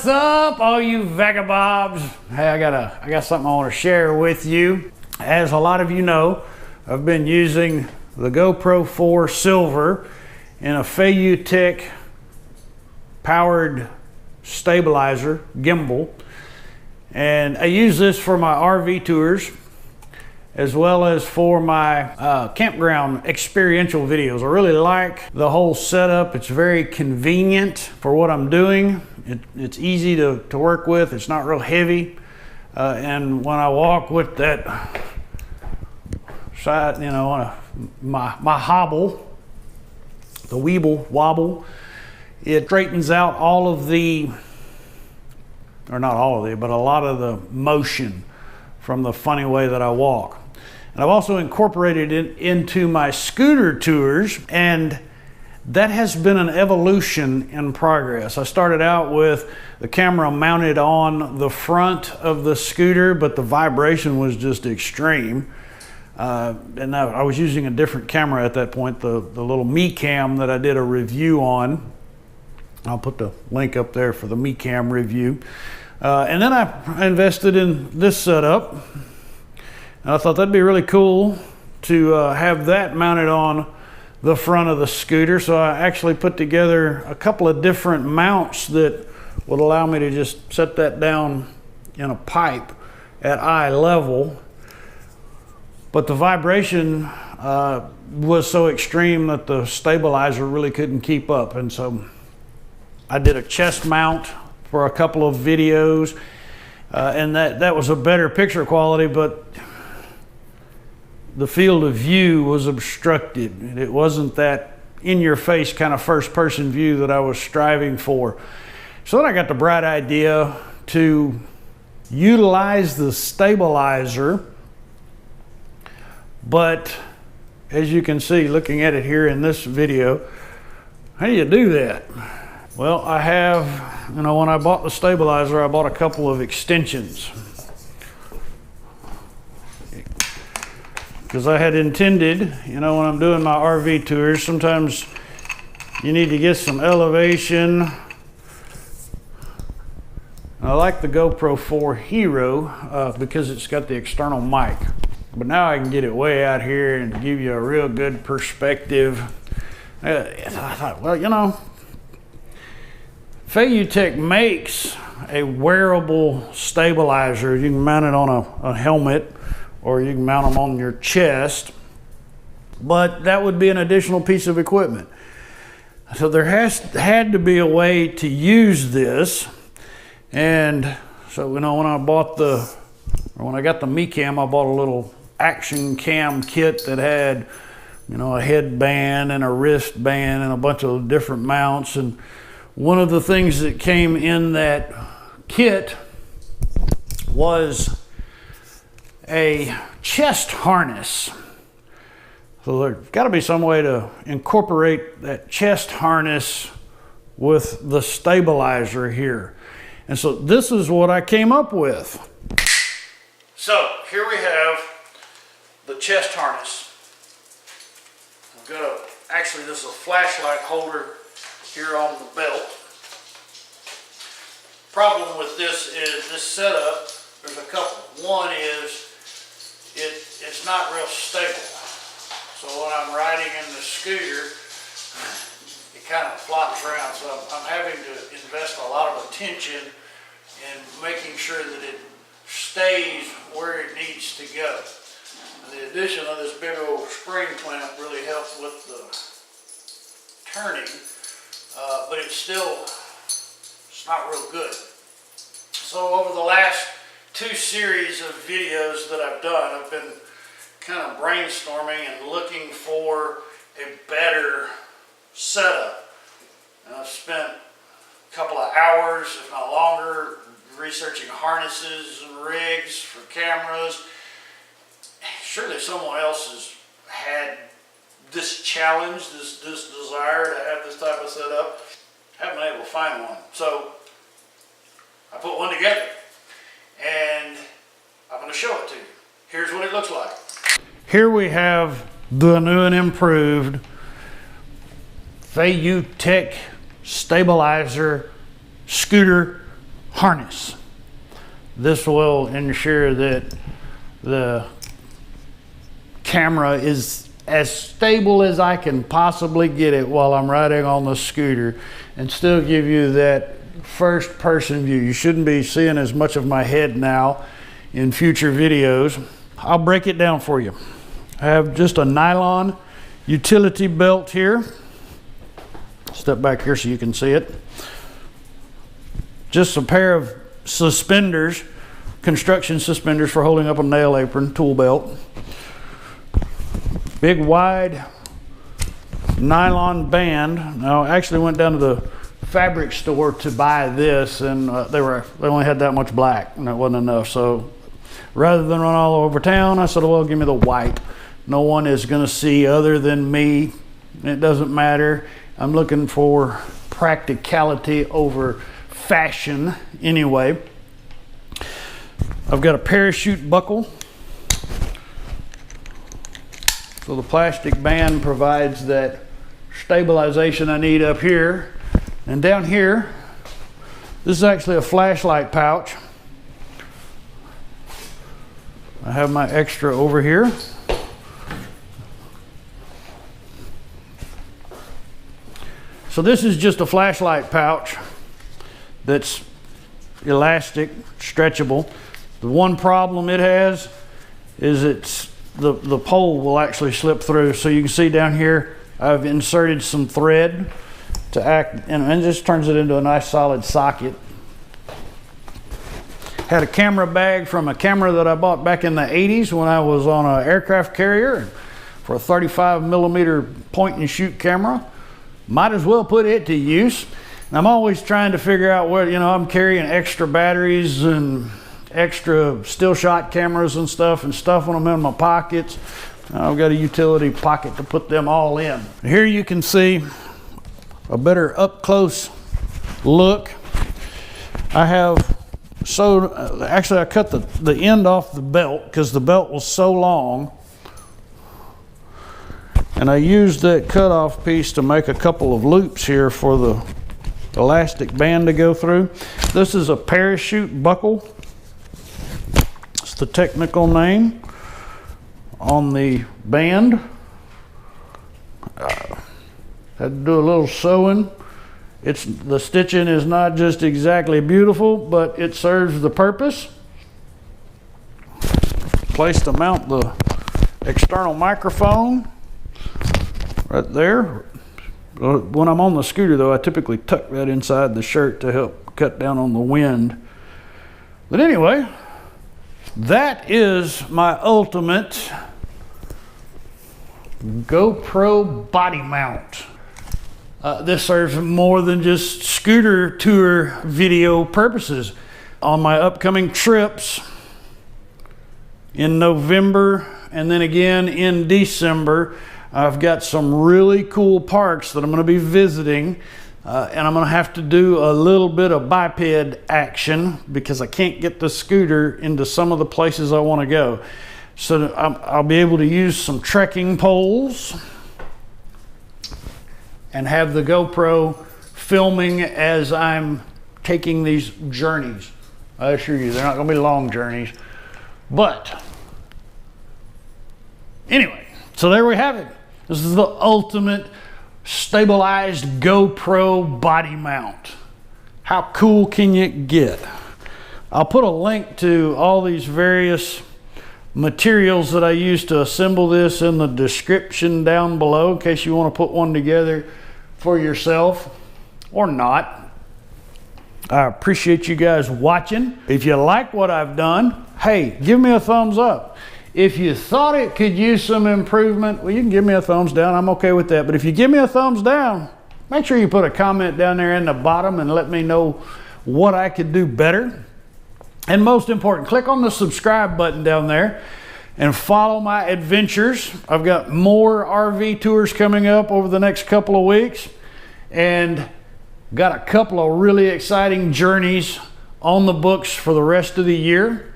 What's up, all you vagabobs? Hey, I got something I want to share with you. As a lot of you know, I've been using the GoPro 4 Silver in a Fayutech powered stabilizer gimbal, and I use this for my RV tours as well as for my campground experiential videos. I really like the whole setup. It's very convenient for what I'm doing. It's easy to work with. It's not real heavy. And when I walk with that side, you know, my hobble, the weeble wobble, it straightens out all of the, or not all of it, but a lot of the motion from the funny way that I walk. And I've also incorporated it into my scooter tours, and that has been an evolution in progress. I started out with the camera mounted on the front of the scooter, but the vibration was just extreme. And I was using a different camera at that point, the little Me Cam that I did a review on. I'll put the link up there for the Me Cam review. And then I invested in this setup. And I thought that'd be really cool to have that mounted on the front of the scooter. So I actually put together a couple of different mounts that would allow me to just set that down in a pipe at eye level. But the vibration was so extreme that the stabilizer really couldn't keep up. And so I did a chest mount for a couple of videos, and that was a better picture quality, but the field of view was obstructed. It wasn't that in-your-face kind of first-person view that I was striving for. So then I got the bright idea to utilize the stabilizer, but as you can see, looking at it here in this video, how do you do that? Well, I have, you know, when I bought the stabilizer, I bought a couple of extensions. Because I had intended, you know, when I'm doing my RV tours, sometimes you need to get some elevation. I like the GoPro 4 Hero because it's got the external mic. But now I can get it way out here and give you a real good perspective. I thought, well, you know, Fayutech makes a wearable stabilizer. You can mount it on a helmet, or you can mount them on your chest, but that would be an additional piece of equipment. So there had to be a way to use this. And so, you know, when I got the Me Cam, I bought a little action cam kit that had, you know, a headband and a wristband and a bunch of different mounts. And one of the things that came in that kit was a chest harness. So there's got to be some way to incorporate that chest harness with the stabilizer here. And so this is what I came up with. So here we have the chest harness. I've got actually this is a flashlight holder here on the belt. Problem with this is this setup, there's a couple. One is it's not real stable. So when I'm riding in the scooter, it kind of flops around. So I'm having to invest a lot of attention in making sure that it stays where it needs to go. And the addition of this big old spring clamp really helps with the turning, but it's not real good. So over the last 2 series of videos that I've done, I've been kind of brainstorming and looking for a better setup. And I've spent a couple of hours, if not longer, researching harnesses and rigs for cameras. Surely someone else has had this challenge, this desire to have this type of setup. Haven't been able to find one. So I put one together, and I'm going to show it to you. Here's what it looks like. Here we have the new and improved Fayutech stabilizer scooter harness. This will ensure that the camera is as stable as I can possibly get it while I'm riding on the scooter and still give you that first person view. You shouldn't be seeing as much of my head now in future videos. I'll break it down for you. I have just a nylon utility belt here. Step back here so you can see it. Just a pair of suspenders, construction suspenders for holding up a nail apron, tool belt. Big wide nylon band. Now I actually went down to the fabric store to buy this, and they only had that much black and that wasn't enough. So rather than run all over town, I said, well, give me the white. No one is going to see other than me. It doesn't matter. I'm looking for practicality over fashion anyway. I've got a parachute buckle. So the plastic band provides that stabilization I need up here. And down here, this is actually a flashlight pouch. I have my extra over here. So this is just a flashlight pouch that's elastic, stretchable. The one problem it has is the pole will actually slip through. So you can see down here, I've inserted some thread to act, and it just turns it into a nice solid socket. Had a camera bag from a camera that I bought back in the 80s when I was on an aircraft carrier for a 35mm point and shoot camera. Might as well put it to use. And I'm always trying to figure out what, I'm carrying extra batteries and extra still shot cameras and stuffing them in my pockets. I've got a utility pocket to put them all in. Here you can see a better up close look. Actually I cut the end off the belt because the belt was so long, and I used that cutoff piece to make a couple of loops here for the elastic band to go through. This is a parachute buckle. It's the technical name on the band. Had to do a little sewing. The stitching is not just exactly beautiful, but it serves the purpose. Place to mount the external microphone right there. When I'm on the scooter though, I typically tuck that inside the shirt to help cut down on the wind. But anyway, that is my ultimate GoPro body mount. This serves more than just scooter tour video purposes. On my upcoming trips in November and then again in December, I've got some really cool parks that I'm going to be visiting, and I'm going to have to do a little bit of biped action because I can't get the scooter into some of the places I want to go. So I'll be able to use some trekking poles and have the GoPro filming as I'm taking these journeys. I assure you, they're not going to be long journeys. But anyway, so there we have it. This is the ultimate stabilized GoPro body mount. How cool can you get? I'll put a link to all these various materials that I used to assemble this in the description down below in case you want to put one together for yourself or not. I appreciate you guys watching. If you like what I've done, hey, give me a thumbs up. If you thought it could use some improvement, well, you can give me a thumbs down. I'm okay with that. But if you give me a thumbs down, make sure you put a comment down there in the bottom and let me know what I could do better. And most important, click on the subscribe button down there and follow my adventures. I've got more RV tours coming up over the next couple of weeks, and got a couple of really exciting journeys on the books for the rest of the year.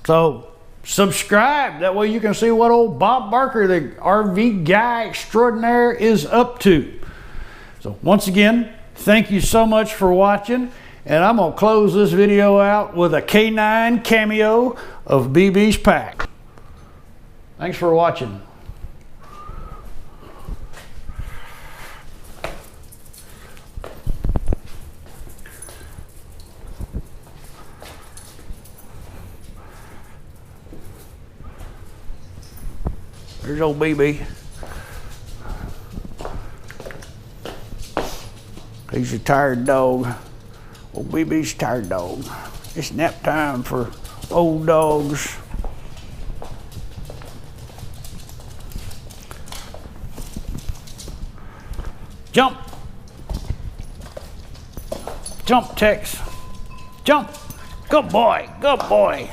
So subscribe, that way you can see what old Bob Barker, the RV guy extraordinaire, is up to. So once again, thank you so much for watching, And I'm gonna close this video out with a K9 cameo of BB's pack. Thanks for watching. There's old BB. He's a tired dog. Old BB's a tired dog. It's nap time for old dogs. Jump. Jump, Tex. Jump. Good boy. Good boy.